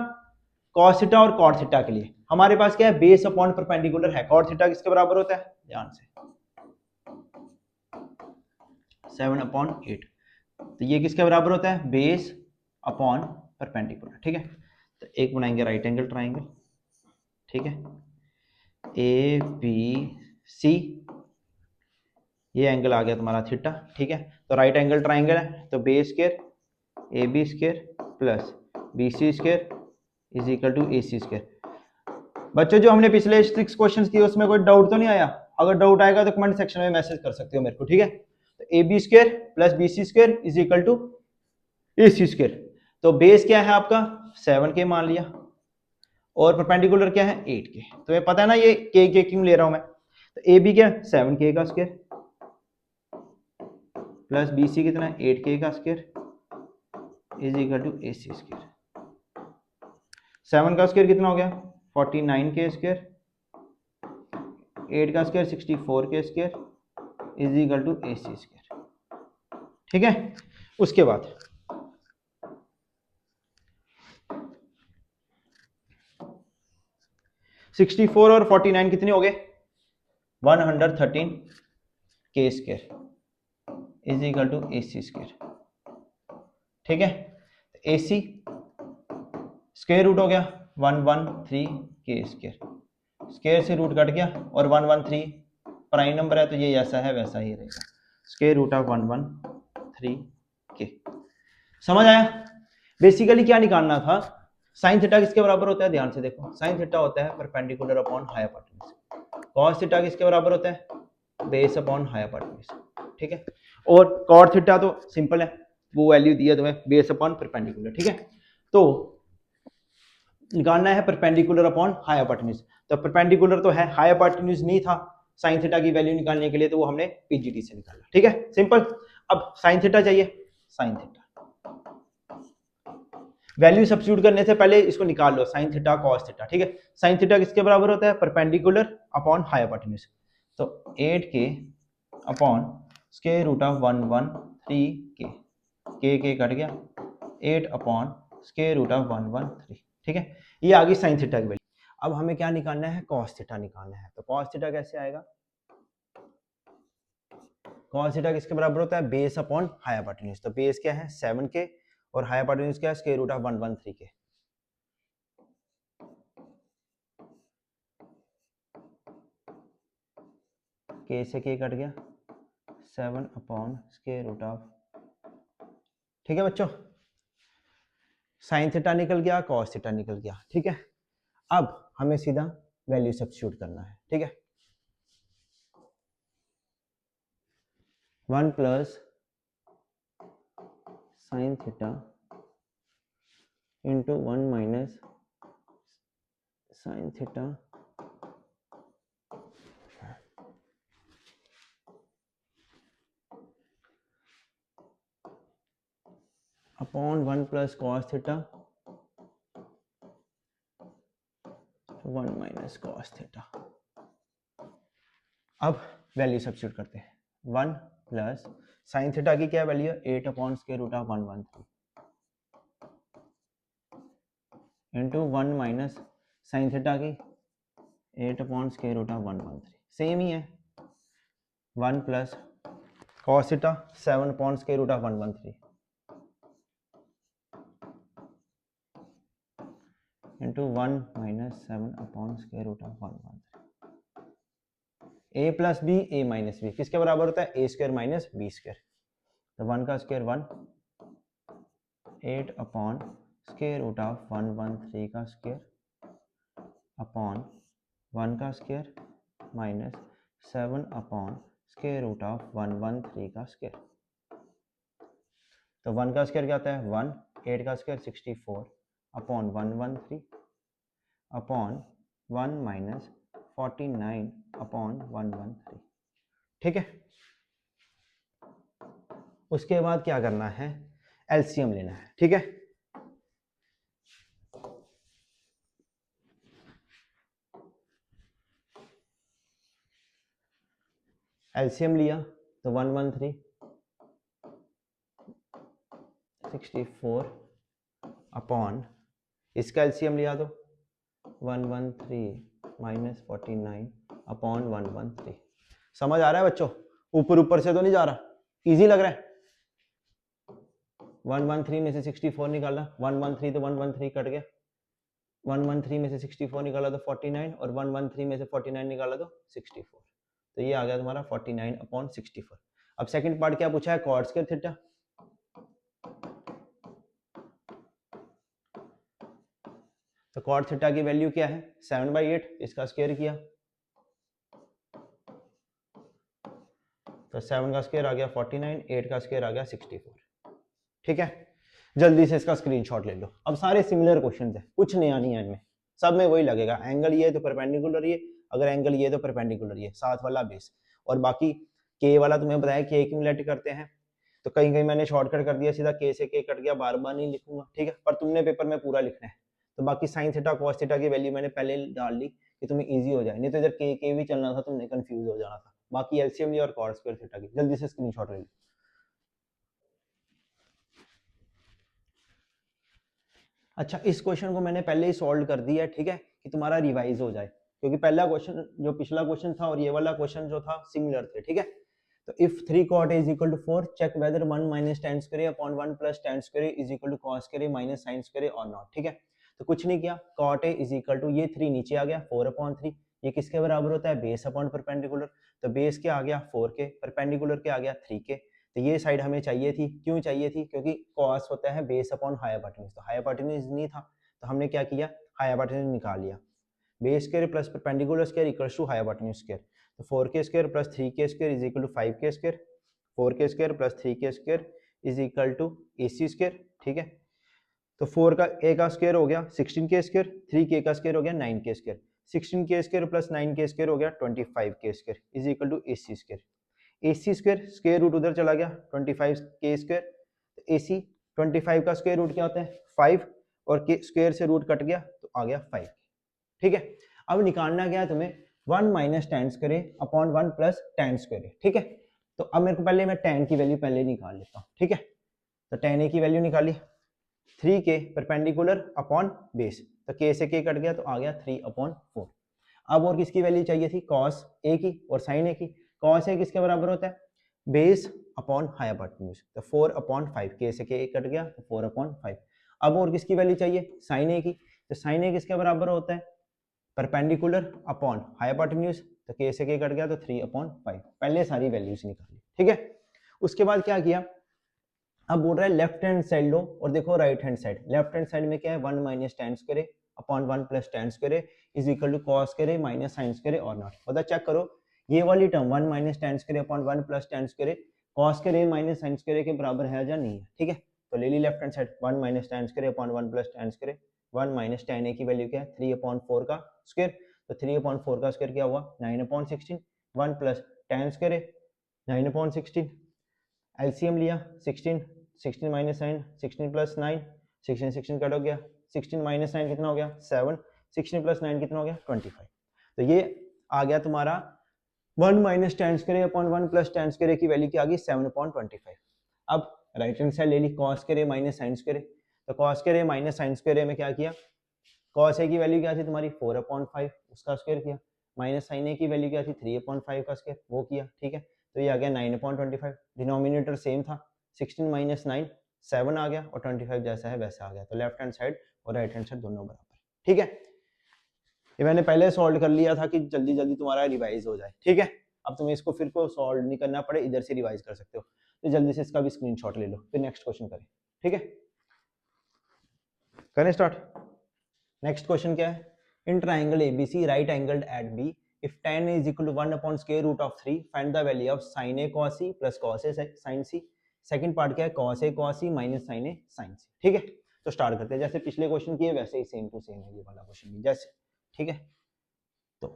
cos theta और cot theta के लिए हमारे पास क्या है? बेस अपॉन परपेंडिकुलर है। cot theta किसके बराबर होता है? ध्यान से 7/8। तो ये किसके बराबर होता है? बेस अपॉन परपेंडिकुलर, ठीक है। तो एक बनाएंगे राइट एंगल ट्राइंगल, ठीक है, ABC, ये एंगल आ गया तुम्हारा थीटा, ठीक है। तो राइट एंगल ट्राइंगल है तो base square AB square plus BC square is equal to AC square. बच्चों जो हमने पिछले 6 क्वेश्चंस किए उसमें कोई डाउट तो नहीं आया? अगर डाउट आएगा तो कमेंट सेक्शन में मैसेज कर सकते हो मेरे को, ठीक है। तो AB square plus BC square is equal to AC square. तो बेस क्या है आपका? 7K मान लिया, और परपेंडिकुलर क्या है? 8K। तो ये पता है ना ये K क्यों ले रहा हूं मैं? तो AB क्या? 7K का स्क्वायर प्लस BC कितना? 8K का square is equal to AC square. 7 का स्क्वायर कितना हो गया? 49K स्क्वायर, 8 का square 64K square is equal to AC square, ठीक है। उसके बाद सिक्सटी फोर और 49 कितने हो गए? 113K square is equal to AC square, ठीक है। AC स्क्वायर रूट हो गया 113 के स्क्वायर, स्क्वायर से रूट कट गया और 113 प्राइम नंबर है तो ये जैसा है वैसा ही रहेगा, स्क्वायर रूट ऑफ 113 के। समझ आया? बेसिकली क्या निकालना था, साइन थीटा किसके बराबर होता है, ध्यान से देखो, साइन थीटा होता है perpendicular upon hypotenuse, cos theta किसके बराबर होता है, बेस अपॉन हाइपोटेन्यूज, ठीक है। और कॉट थीटा तो सिंपल है, वो वैल्यू दी है तुम्हें, बेस अपॉन परपेंडिकुलर, ठीक है। तो निकालना है परपेंडिकुलर अपॉन हाइपोटेन्यूज, तो परपेंडिकुलर तो है, हाइपोटेन्यूज नहीं था साइन थीटा की वैल्यू निकालने के लिए, तो वो हमने पीजीटी से निकाला, ठीक है, सिंपल। अब साइन थीटा चाहिए, साइन थीटा वैल्यू सब्स्टिट्यूट करने से पहले इसको निकाल लो, साइन थीटा कॉस थीटा, ठीक है। साइन थीटा किसके बराबर होता है, परपेंडिकुलर अपॉन हाइपोटेन्यूज, तो 8k upon square root of 113 के कट गया 8 अपॉन स्क्वायर रूट ऑफ 113, ठीक है। ये आ गई साइन थीटा की वैल्यू। अब हमें क्या निकालना है, कॉस थीटा निकालना है, तो कॉस थीटा कैसे आएगा, कॉस थीटा किसके बराबर होता है, बेस अपॉन हाइपोटेन्यूज, तो बेस क्या है 7k और हाइपोटेन्यूज क्या है स्क्वायर रूट ऑफ 113 के से के कट गया 7 अपॉन स्क्वायर रूट ऑफ, ठीक है बच्चों, साइन थीटा निकल गया, कॉस थीटा निकल गया, ठीक है। अब हमें सीधा वैल्यू सब्स्टिट्यूट करना है, ठीक है। 1 plus sine theta into 1 minus sine theta upon 1 plus cos theta 1 minus cos theta. अब वैल्यू सब्स्टिट्यूट करते हैं, 1 प्लस साइन थीटा की क्या वैल्यू है 8 upon square root of 113 into 1 minus sine theta की 8 upon square root of 113, same ही है। 1 plus cos theta 7 upon square root of 113 into 1 minus 7 upon square root of 113, A plus B A minus B किसके बराबर होता है, A square minus B square, तो 1 का square 1, 8 upon square root of 113 का square upon 1 का square minus 7 upon square root of 113 का square, तो 1 का स्क्वायर क्या होता है 1, 8 का square 64 upon 113 upon 1 minus 49 upon 113, ठीक है। उसके बाद क्या करना है, एलसीएम लेना है, ठीक है। एलसीएम लिया तो 113 64 अपॉन इसका एलसीएम लिया तो 113 माइनस 49 अपॉन 113। समझ आ रहा है बच्चों, ऊपर ऊपर से तो नहीं जा रहा, इजी लग रहा है। 113 में से 64 निकाला, 113 तो 113 कट गया, 113 में से 64 निकाला तो 49 और 113 में से 49 निकाला तो 64, तो ये आ गया तुम्हारा 49 अपॉन 64। अब सेकंड पार्ट क्या पूछा है, कॉट स्क्वायर थीटा, तो कॉट थीटा की वैल्यू क्या है 7/8, इसका स्क्वायर किया तो 7 का स्क्वायर आ गया 49, 8 का स्क्वायर आ गया 64, ठीक है। जल्दी से इसका स्क्रीनशॉट ले लो। अब सारे सिमिलर क्वेश्चंस हैं, कुछ नया नहीं है इनमें, सब में वही लगेगा, एंगल ये तो परपेंडिकुलर ये, अगर एंगल ये तो परपेंडिकुलर ये, साथ वाला बेस, और बाकी के वाला तुम्हें बताया कि एक्यूमुलेट करते हैं, तो कहीं कहीं मैंने शॉर्टकट कर दिया, सीधा के से के कट गया, बार बार नहीं लिखूंगा, ठीक है, पर तुमने पेपर में पूरा लिखना है। तो बाकी साइन थीटा कॉस थीटा की वैल्यू मैंने पहले डाल ली कि तुम्हें इजी हो जाए, नहीं तो इधर के भी चलना था, तुमने कंफ्यूज हो जाना था। बाकी एलसीएम लिया और कॉट स्क्वायर थीटा की, जल्दी से स्क्रीनशॉट ले लो। अच्छा, इस क्वेश्चन को मैंने पहले ही सॉल्व कर दिया है, ठीक है, कि तुम्हारा रिवाइज हो जाए, क्योंकि पहला क्वेश्चन जो पिछला क्वेश्चन था और ये वाला क्वेश्चन जो था सिमिलर थे, ठीक है। तो if 3 cot a is equal to 4, check whether 1 minus tan square upon 1 plus tan square is equal to cos square minus sin square or not। ठीक है, तो कुछ नहीं किया, cot a is equal to ये 3 नीचे आ गया 4 upon 3, ये किसके बराबर होता है, बेस अपॉन परपेंडिकुलर, तो बेस के आ गया 4 के, परपेंडिकुलर के आ गया 3 के, तो ये साइड हमें चाहिए थी, क्यों चाहिए थी, क्योंकि cos होता है बेस अपॉन हाइपोटेन्यूज, तो हाइपोटेन्यूज नहीं था तो हमने क्या किया, हाइपोटेन्यूज निकाल लिया, base square plus perpendicular square equals to hypotenuse square, तो 4k square plus 3k square is equal to 5k square, 4k square plus 3k square is equal to AC square. ठीक है, तो 4 का a का square हो गया 16k square, 3k का square हो गया 9k square, 16k square plus 9k square हो गया 25k square is equal to AC square. AC square square root उधर चला गया 25k स्क्वायर, तो AC 25 का स्क्वायर रूट क्या होता है 5, और k स्क्वायर से रूट कट गया तो आ गया 5। ठीक है, अब निकालना क्या है तुम्हें, 1 minus ten square upon 1 plus ten square. ठीक है, तो अब मेरे को पहले मैं टेन की वैल्यू पहले निकाल लेता हूँ। ठीक है, तो टेन ए की वैल्यू निकाली, 3k परपेंडिकुलर अपॉन बेस, तो k से k कट गया तो आ गया 3 अपॉन 4। अब और किसकी वैल्यू चाहिए थी, cos a की और sin a की। cos a किसके बराबर होता है, बेस अपॉन हाइपोटेन्यूज, तो 4 अपॉन 5, k से k कट गया तो 4 अपॉन 5। अब और किसकी वैल्यू चाहिए, sin a की, तो sin a किसके बराबर होता है, परपेंडिकुलर अपॉन हाइपोटेन्यूज, तो k से k कट गया तो 3 अपॉन 5। पहले सारी वैल्यूज निकाली। ठीक है, उसके बाद क्या किया, अब बोल रहा है लेफ्ट हैंड साइड लो और देखो right hand side. Left hand side में क्या है, 1 minus ten square upon 1 plus ten square is equal to cos square minus sine square और नॉट। मतलब चेक करो ये वाली term 1 minus ten square upon 1 plus ten square cos square minus sine square के बराबर है या नहीं है। ठीक है, तो ले ली left hand side, 1 minus ten square upon 1 plus ten square, 1 minus ten A की वैल्यू क्या है 3 अपॉन 4 का स्क्वायर, तो 3 अपॉन 4 का स्क्वायर क्या हुआ 9 upon 16, 1 plus ten square 9 upon 16, LCM लिया 16, 16 माइनस 9, 16 प्लस 9, 16 16 कट हो गया, 16 माइनस 9 कितना हो गया 7, 16 प्लस 9 कितना हो गया 25। तो ये आ गया तुम्हारा 1 minus ten square upon 1 plus ten square की वैल्यू क्या आ गई 7 अपॉन 25। अब राइट हैंड साइड ले ली cos square minus sine square, तो cos square minus sine square में क्या किया, कॉस ए की वैल्यू क्या थी तुम्हारी 4 अपॉन 5, उसका स्क्वायर किया, माइनस साइन ए की वैल्यू क्या थी 3 अपॉन 5 का स्क्वायर, वो किया। ठीक है, तो ये आ गया 9 अपॉन 25, डिनोमिनेटर सेम था, 16 माइनस 9 7 आ गया और 25 जैसा है वैसा आ गया, तो लेफ्ट हैंड साइड और राइट हैंड साइड दोनों बराबर। ठीक है, ये मैंने पहले सॉल्व कर लिया था कि जल्दी जल्दी तुम्हारा रिवाइज हो जाए। ठीक है, अब तुम्हें इसको फिर को सॉल्व नहीं करना पड़े, इधर से रिवाइज कर सकते हो, तो जल्दी से इसका भी स्क्रीनशॉट ले लो, फिर नेक्स्ट क्वेश्चन करें। ठीक है, करें स्टार्ट। नेक्स्ट क्वेश्चन क्या है, in triangle ABC right angled at B if tan is equal to 1 upon square root of 3 find the value of sin a cos c plus cos a sin c। Second part क्या है, cos a cos c minus sin a sin c। ठीक है, तो start करते हैं, जैसे पिछले question किए वैसे ही सेम टू सेम है ये वाला क्वेश्चन भी जैसे। ठीक है, तो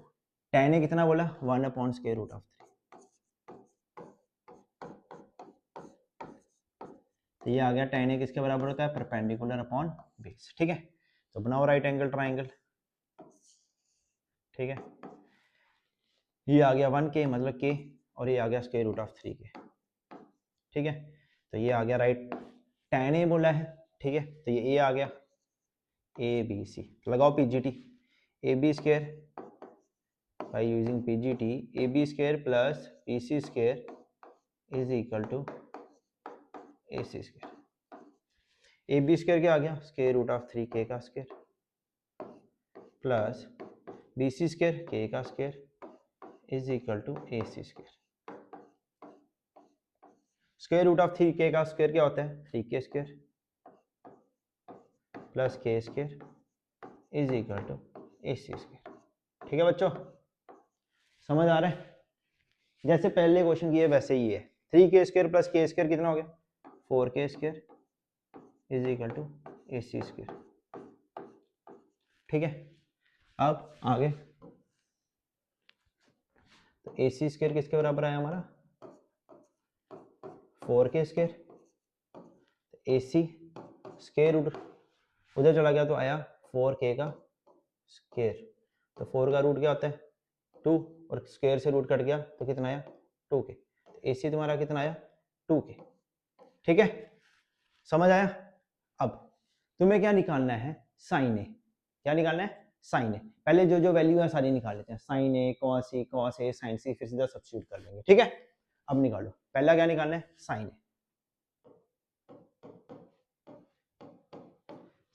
tan a कितना बोला 1 upon square root of 3, तो ये आ गया tan a किसके बराबर होता है, परपेंडिकुलर अपॉन बेस। ठीक है, तो बनाओ राइट एंगल ट्राइंगल। ठीक है, ये आ गया 1k मतलब k, और ये आ गया स्क्वायर रूट ऑफ 3k। ठीक है, तो ये आ गया राइट, tan a बोला है। ठीक है, तो ये a आ गया, a b c, लगाओ pgt, ab square by using pgt, ab square plus pc square is equal to ac square. ab square क्या आ गया, स्क्वायर रूट ऑफ 3k का square plus bc square k का square is equal to AC square. Square root of 3k का square क्या होता है 3k square plus k square is equal to AC square. ठीक है बच्चों, समझ आ रहा है, जैसे पहले क्वेश्चन किए वैसे ही है। 3k square plus k square कितना हो गया 4k square is equal to AC square. ठीक है, अब आगे, तो AC स्क्वायर किसके बराबर आया हमारा 4k square, AC square root उधर चला गया तो आया 4k का स्क्वायर, तो 4 का रूट क्या होता है 2, और स्क्वायर से रूट कट गया तो कितना आया 2k, तो AC तुम्हारा कितना आया 2k। ठीक है, समझ आया। अब तुम्हें क्या निकालना है साइन ए, क्या निकालना है साइन ए। पहले जो जो वैल्यू है सारी निकाल लेते हैं, sign A cos A sign सी, फिर सीधा सब्स्टिट्यूट कर लेंगे। ठीक है, अब निकालो, पहला क्या निकालना है, sine A.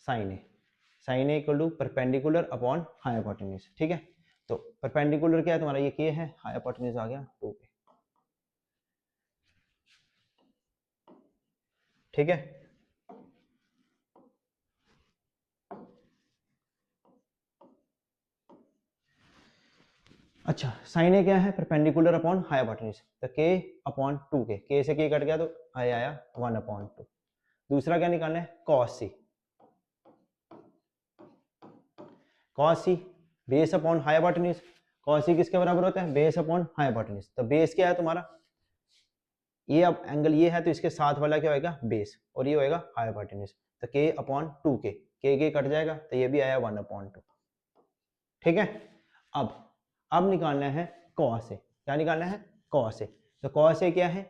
Sine A, sine A equal to perpendicular upon hypotenuse, ठीक है। तो परपेंडिकुलर क्या है तुम्हारा, ये के है, हाइपोटेन्यूज आ गया 2 के, ठीक है। अच्छा, साइन ए क्या है, परपेंडिकुलर अपॉन हाइपोटेन्यूज, तो के अपॉन 2 के से के कट गया तो आया 1/2। दूसरा क्या निकालना है, कॉस सी। कॉस सी बेस अपॉन हाइपोटेन्यूज, कॉस सी किसके बराबर होता है, बेस अपॉन हाइपोटेन्यूज। तो बेस क्या है तुम्हारा, ये अब एंगल ये है तो इसके साथ वाला क्या होगा, बेस, और ये होएगा हाइपोटेन्यूज। तो के अपॉन 2 के कट जाएगा तो ये भी आया 1/2, ठीक है। अब निकालना है कॉस ए, क्या निकालना है, कॉस ए। तो कॉस ए क्या है,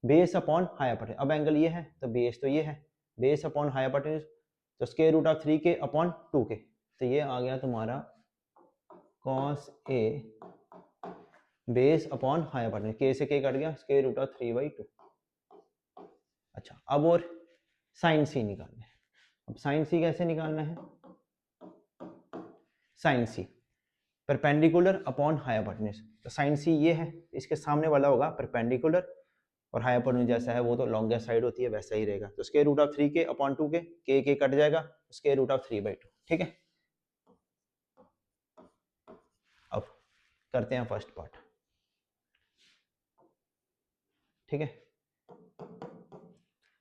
बेस अपॉन हाइपोटेन्यूज। अब एंगल ये है तो बेस तो ये है, बेस अपॉन हाइपोटेन्यूज, तो स्क्वायर रूट ऑफ 3 अपॉन 2 तो ये आ गया तुम्हारा cos A base upon hypotenuse, के से के कट गया, स्क्वायर रूट ऑफ 3/2। अच्छा, अब और साइन सी निकालना है। अब साइन सी कैसे निकालना है, sine C perpendicular upon hypotenuse. तो साइन सी ये है, इसके सामने वाला होगा परपेंडिकुलर, और हाइपोटेन्यूज जैसा है वो तो लॉन्गेस्ट साइड होती है, वैसा ही रहेगा। तो स्क्वायर रूट ऑफ 3 अपॉन 2 के कट जाएगा, स्क्वायर रूट ऑफ 3/2, ठीक है। अब करते हैं फर्स्ट पार्ट, ठीक है।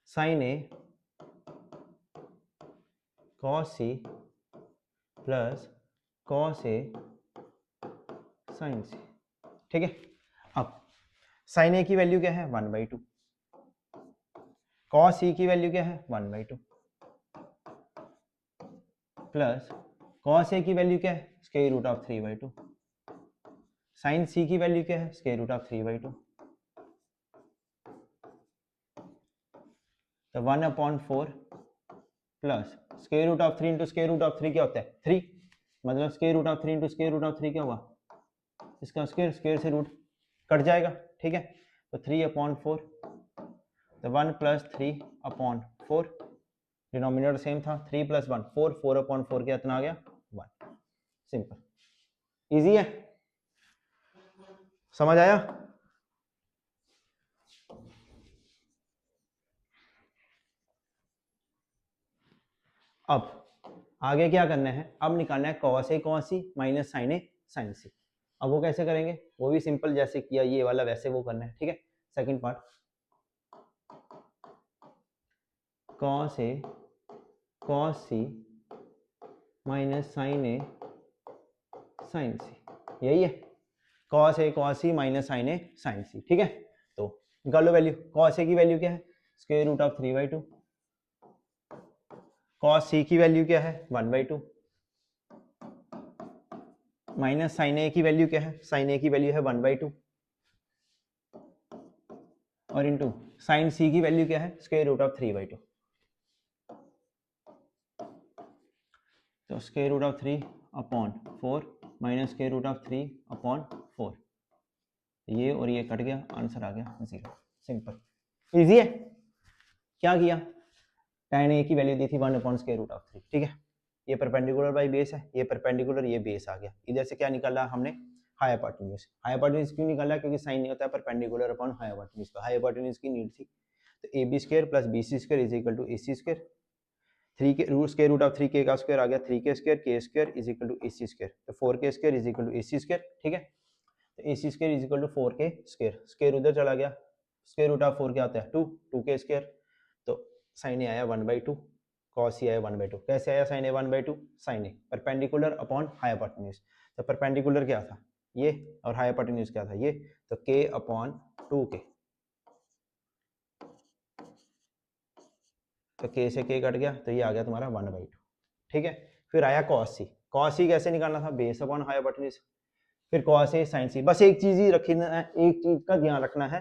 Sine A cos C plus cos A sign सी, ठीक है। अब साइन ए की वैल्यू क्या है, 1/2, कॉस सी की वैल्यू क्या है, 1/2, प्लस कॉस ए की वैल्यू क्या है, स्क्वायर रूट ऑफ 3/2, साइन सी की वैल्यू क्या है, स्क्वायर रूट ऑफ 3/2। तो 1/4 plus square root of 3 into square root of 3 क्या होता है, 3, मतलब square root of 3 into square root of 3 क्या हुआ, इसका स्क्वायर, स्क्वायर से रूट कट जाएगा, ठीक है। तो 3/4, तो 1 + 3/4, डिनोमिनेटर सेम था, 3 + 1 4, 4/4 क्या इतना आ गया 1। सिंपल, इजी है, समझ आया। अब आगे क्या करना है, अब निकालना है cos A cos C minus sin A sin C। अब वो कैसे करेंगे, वो भी सिंपल, जैसे किया ये वाला वैसे वो करना है, ठीक है। Second part, cos A cos C minus sin A sin C, यही है, cos A cos C minus sin A sin C, ठीक है। तो निकाल लो वैल्यू, cos A की वैल्यू क्या है, square root of 3/2, cos C की वैल्यू क्या है 1/2, माइनस साइन ए की वैल्यू क्या है, साइन ए की वैल्यू है 1/2, और इंटू साइन सी की वैल्यू क्या है, स्क्वायर रूट ऑफ 3/2। तो square root of 3/4 minus square root of 3/4, ये और ये कट गया, आंसर आ गया 0। सिंपल, इजी है। क्या किया, tan ए की वैल्यू दी थी 1/√3, ठीक है। ये परपेंडिकुलर बाई बेस है, ये परपेंडिकुलर, ये बेस आ गया। इधर से क्या निकाला हमने, हाइपोटेन्यूज। हाइपोटेन्यूज क्यों निकाला, क्योंकि साइन नहीं होता है परपेंडिकुलर अपॉन हाइपोटेन्यूज, तो हाइपोटेन्यूज की नीड थी। तो AB² + BC² is equal to AC², 3 के रूट स्क्वायर रूट ऑफ 3 का स्क्वायर आ गया 3 इज इक्वल टू AC², तो 4 इज इक्वल टू AC², ठीक है। तो AC² is equal to 4 square उधर चला गया, स्क्वायर रूट ऑफ 4 क्या होता है 2 तो साइन ए आया 1/2, कॉस ए आया 1/2। कैसे आया साइन ए 1/2, साइन ए परपेंडिकुलर अपॉन हाइपोटेन्यूज, तो परपेंडिकुलर क्या था ये, और हाइपोटेन्यूज क्या था ये, तो k/2 तो k से k कट गया, तो ये आ गया तुम्हारा 1/2, ठीक है। फिर आया कॉस सी कैसे निकालना था, बेस अपॉन हाइपोटेन्यूज, फिर cos A sin C। बस एक चीज ही रखना है, एक चीज का ध्यान रखना है,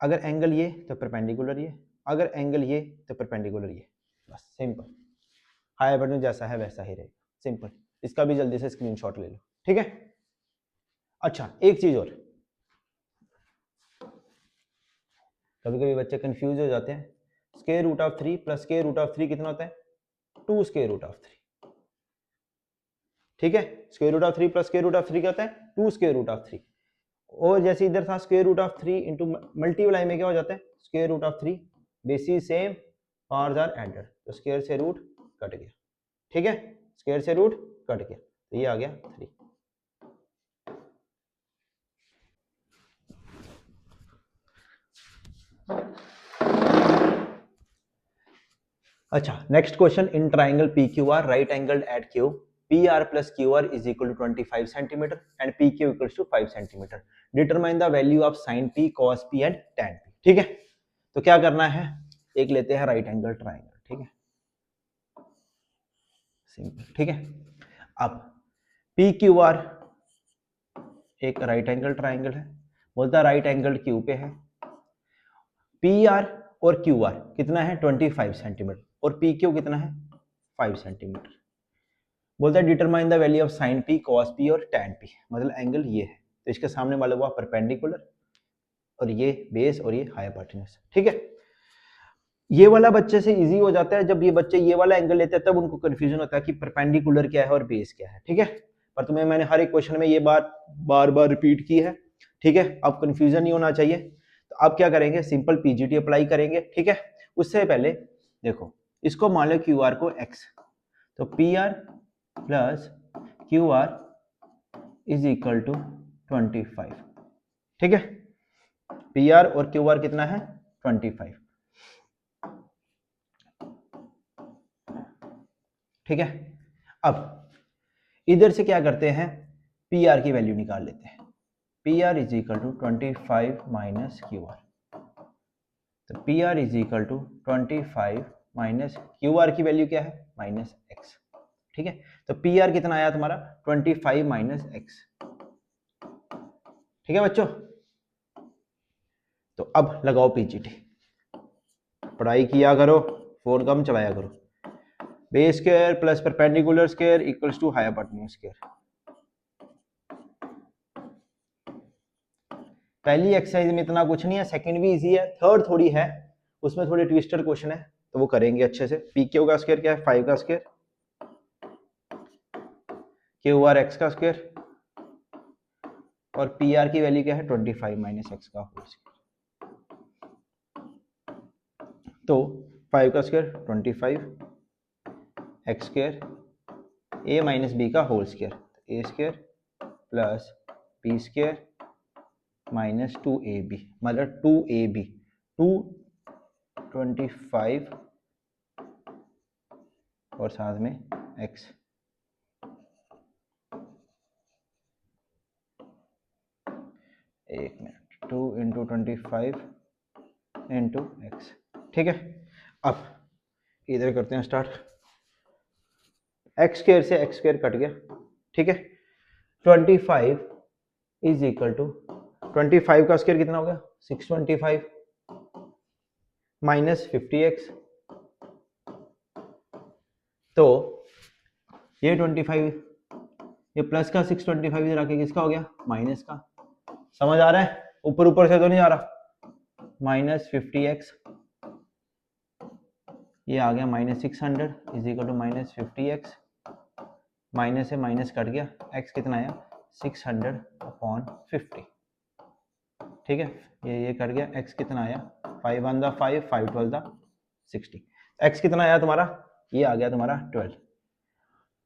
अगर एंगल ये तो परपेंडिकुलर ये, अगर एंगल ये तो परपेंडिकुलर ये, बस सिंपल। हाइपोटेन्यूज जैसा है वैसा ही रहेगा, सिंपल। इसका भी जल्दी से स्क्रीनशॉट ले लो, ठीक है। अच्छा, एक चीज और, कभी कभी बच्चे कंफ्यूज हो जाते हैं। Square root of 3 plus square root of 3 कितना होता है? 2 स्क्वायर रूट ऑफ 3। ठीक है, square root of 3 plus square root of 3 क्या होता है? 2 स्क्वायर रूट ऑफ 3। और जैसे इधर था square root of 3 into multiply में क्या हो जाता है? Square root of 3। Basis same, powers are added, तो स्क्वायर से रूट कट गया। ठीक है, स्क्वायर से रूट कट गया, तो ये आ गया 3। अच्छा, next question, in triangle P Q R right angled at Q P R plus Q R is equal to 25 centimetre and P Q equals to 5 centimetre. Determine the value of sine P cos P and tan P. ठीक है, तो क्या करना है, एक लेते हैं right angle triangle. ठीक है, सिंपल। ठीक है, अब पी क्यू आर एक राइट एंगल ट्राइंगल है, बोलता राइट एंगल क्यू पे है। पी आर और क्यू आर कितना है? 25 सेंटीमीटर, और पी क्यू कितना है? 5 सेंटीमीटर। बोलता है determine the value of sine P cos P और टैन पी, मतलब एंगल ये है, तो इसके सामने वाला हुआ परपेंडिकुलर, और ये बेस और ये हाइपोटेन्यूज। ठीक है, ये वाला बच्चे से इजी हो जाता है, जब ये बच्चे ये वाला एंगल लेते हैं तब उनको कंफ्यूजन होता है कि परपेंडिकुलर क्या है और बेस क्या है। ठीक है, पर तुम्हें मैंने हर एक क्वेश्चन में ये बात बार बार रिपीट की है। ठीक है, अब कंफ्यूजन नहीं होना चाहिए। तो अब क्या करेंगे, सिंपल पीजीटी अप्लाई करेंगे। ठीक है, उससे पहले देखो, इसको मान लो क्यू आर को एक्स, तो P R plus Q R is equal to 25। ठीक है, पी आर और क्यू आर कितना है? 25। ठीक है, अब इधर से क्या करते हैं, पी आर की वैल्यू निकाल लेते हैं। P R is equal to 25 minus Q R, तो P R is equal to 25 minus Q R की वैल्यू क्या है? Minus X. ठीक है, तो पी आर कितना आया तुम्हारा? 25 माइनस एक्स। ठीक है बच्चों, तो अब लगाओ पीजीटी, पढ़ाई किया करो, फोन कम चलाया करो। Base square plus perpendicular square equals to hypotenuse square. पहली एक्सरसाइज में इतना कुछ नहीं है, सेकंड भी इजी है, थर्ड थोड़ी है, उसमें थोड़े ट्विस्टर क्वेश्चन है, तो वो करेंगे अच्छे से। पी क्यू का स्क्वायर क्या है? 5 का स्क्वायर, क्यू आर एक्स का स्क्वायर, और पी आर की वैल्यू क्या है? 25 माइनस एक्स का होल स्क्वायर। तो 5 का square 25, X square, A minus B का whole square, A square plus B square minus 2ab, मतलब 2ab, 225 और साथ में x। एक मिनट, 2 इंटू 25 इंटू एक्स। ठीक है, अब इधर करते हैं स्टार्ट। एक्स स्क्वायर से एक्स स्क्वायर कट गया। ठीक है, 25 इज इक्वल टू 25 का स्क्वायर कितना हो गया? 625 माइनस 50x, तो ये 25, ये प्लस का 625 इधर आके किसका हो गया? माइनस का। समझ आ रहा है? ऊपर ऊपर से तो नहीं आ रहा। माइनस 50x, ये आ गया minus 600 is equal to minus 50x, minus से माइनस कट गया, x कितना आया? 600 अपॉन 50। ठीक है, ये कट गया, x कितना आया? 5 1 दा 5, 5 12 दा 60। x कितना आया तुम्हारा? ये आ गया तुम्हारा 12।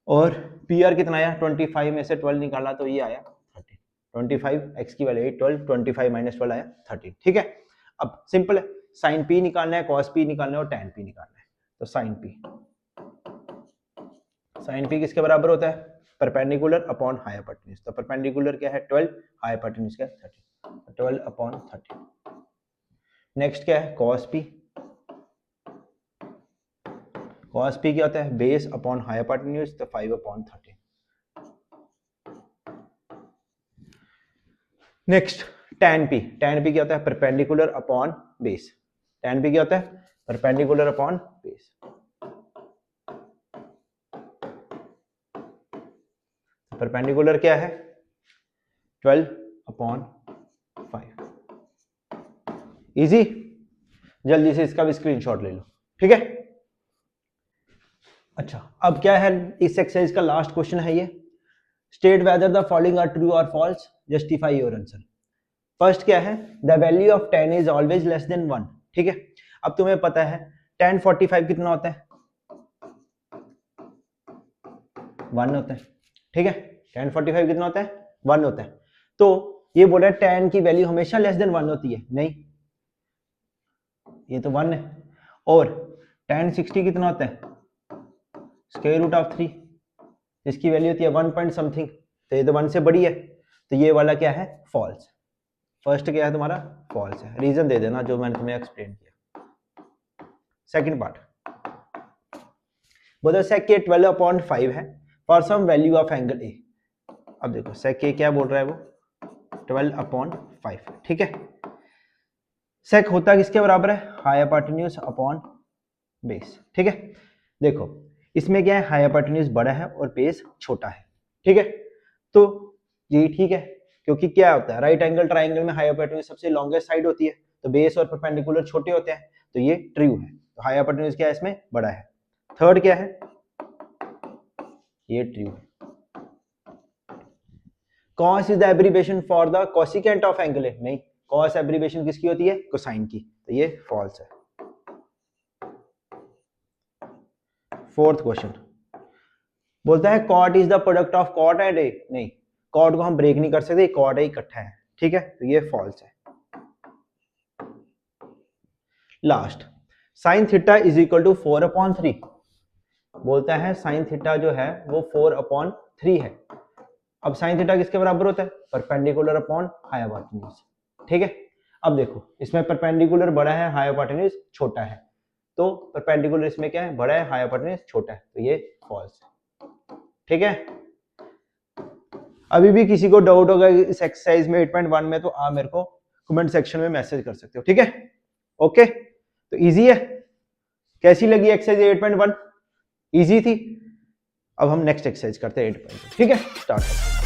और पी आर कितना आया? 25 में से 12 निकाला तो ये आया 13। 25 x की वैल्यू 12, 25 माइनस 12 आया 13। ठीक है, अब सिंपल है, साइन पी निकालना है, कॉस पी निकालना है और टैन पी निकालना है। तो साइन पी किसके बराबर होता है? Perpendicular upon hypotenuse. तो परपेंडिकुलर क्या है? 12, हाइपोटेन्यूज क्या है? 13। 12 अपॉन 13। नेक्स्ट क्या है? Cos P. कॉस पी क्या होता है? बेस अपॉन हाइपोटेन्यूज, तो 5 upon 13। Next tan P. Tan P क्या होता है? Perpendicular upon base. Tan P क्या होता है? Perpendicular upon base. परपेंडिकुलर क्या है? 12 अपॉन 5। इजी। जल्दी से इसका भी स्क्रीनशॉट ले लो, ठीक है। अच्छा, अब क्या है, इस एक्सरसाइज का लास्ट क्वेश्चन है ये, state whether the following are true और false, justify your answer. First क्या है, the value of 10 is always less than 1, ठीक है। अब तुम्हें पता है 10 45 कितना होता है, 1 होता है, ठीक है। 10 45 कितना होता है, 1 होता है। तो ये बोल रहा है 10 की वैल्यू हमेशा लेस देन 1 होती है, नहीं, ये तो 1 है। और 10 60 कितना होता है, स्क्वायर रूट ऑफ 3, इसकी वैल्यू होती है 1 पॉइंट समथिंग, तो ये तो 1 से बड़ी है, तो ये वाला क्या है, फॉल्स। फर्स्ट क्या है तुम्हारा, फॉल्स है। रीजन दे देना जो मैंने तुम्हें एक्सप्लेन किया। सेकंड पार्ट, बोलो sec के 12/5 है for some value of angle A. अब देखो sec के क्या बोल रहा है, वो 12/5, ठीक है। sec होता किसके बराबर है, हाइपोटेन्यूज अपॉन बेस, ठीक है। देखो इसमें क्या है, हाइपोटेन्यूज बड़ा है और बेस छोटा है, ठीक है। तो ये ठीक है, क्योंकि क्या होता है, राइट एंगल ट्राइंगल में हाइपोटेन्यूज सबसे लॉन्गेस्ट साइड होती है, तो बेस और परपेंडिकुलर छोटे होते हैं, तो ये ट्रू है। तो हाइपोटेन्यूज क्या है, इसमें बड़ा है। थर्ड क्या है, ये ट्रू है। cos is the abbreviation for the cosecant of angle ए, नहीं, cos एब्रिविएशन किसकी होती है, कोसाइन की, तो ये फॉल्स है। फोर्थ क्वेश्चन बोलता है cot is the product of cot and a, नहीं, cot को हम ब्रेक नहीं कर सकते, cot a इकट्ठा है, ठीक है, तो ये फॉल्स है। Last, sin theta is equal to 4/3, बोलता है sin थीटा जो है वो 4/3 है। अब sin थीटा किसके बराबर होता है, परपेंडिकुलर अपॉन हाइपोटेन्यूज, ठीक है। अब देखो इसमें परपेंडिकुलर बड़ा है, हाइपोटेन्यूज छोटा है, तो परपेंडिकुलर इसमें क्या है, बड़ा है, हाइपोटेन्यूज छोटा है, तो ये फॉल्स है, ठीक है। अभी भी किसी को डाउट होगा इस एक्सरसाइज में 8.1 में, तो आप मेरे को कमेंट सेक्शन में मैसेज कर सकते हो, ठीक है। ओके, तो इजी है। कैसी लगी एक्सरसाइज 8.1, इजी थी। अब हम नेक्स्ट एक्सरसाइज करते हैं 8.2, ठीक है, स्टार्ट करते हैं।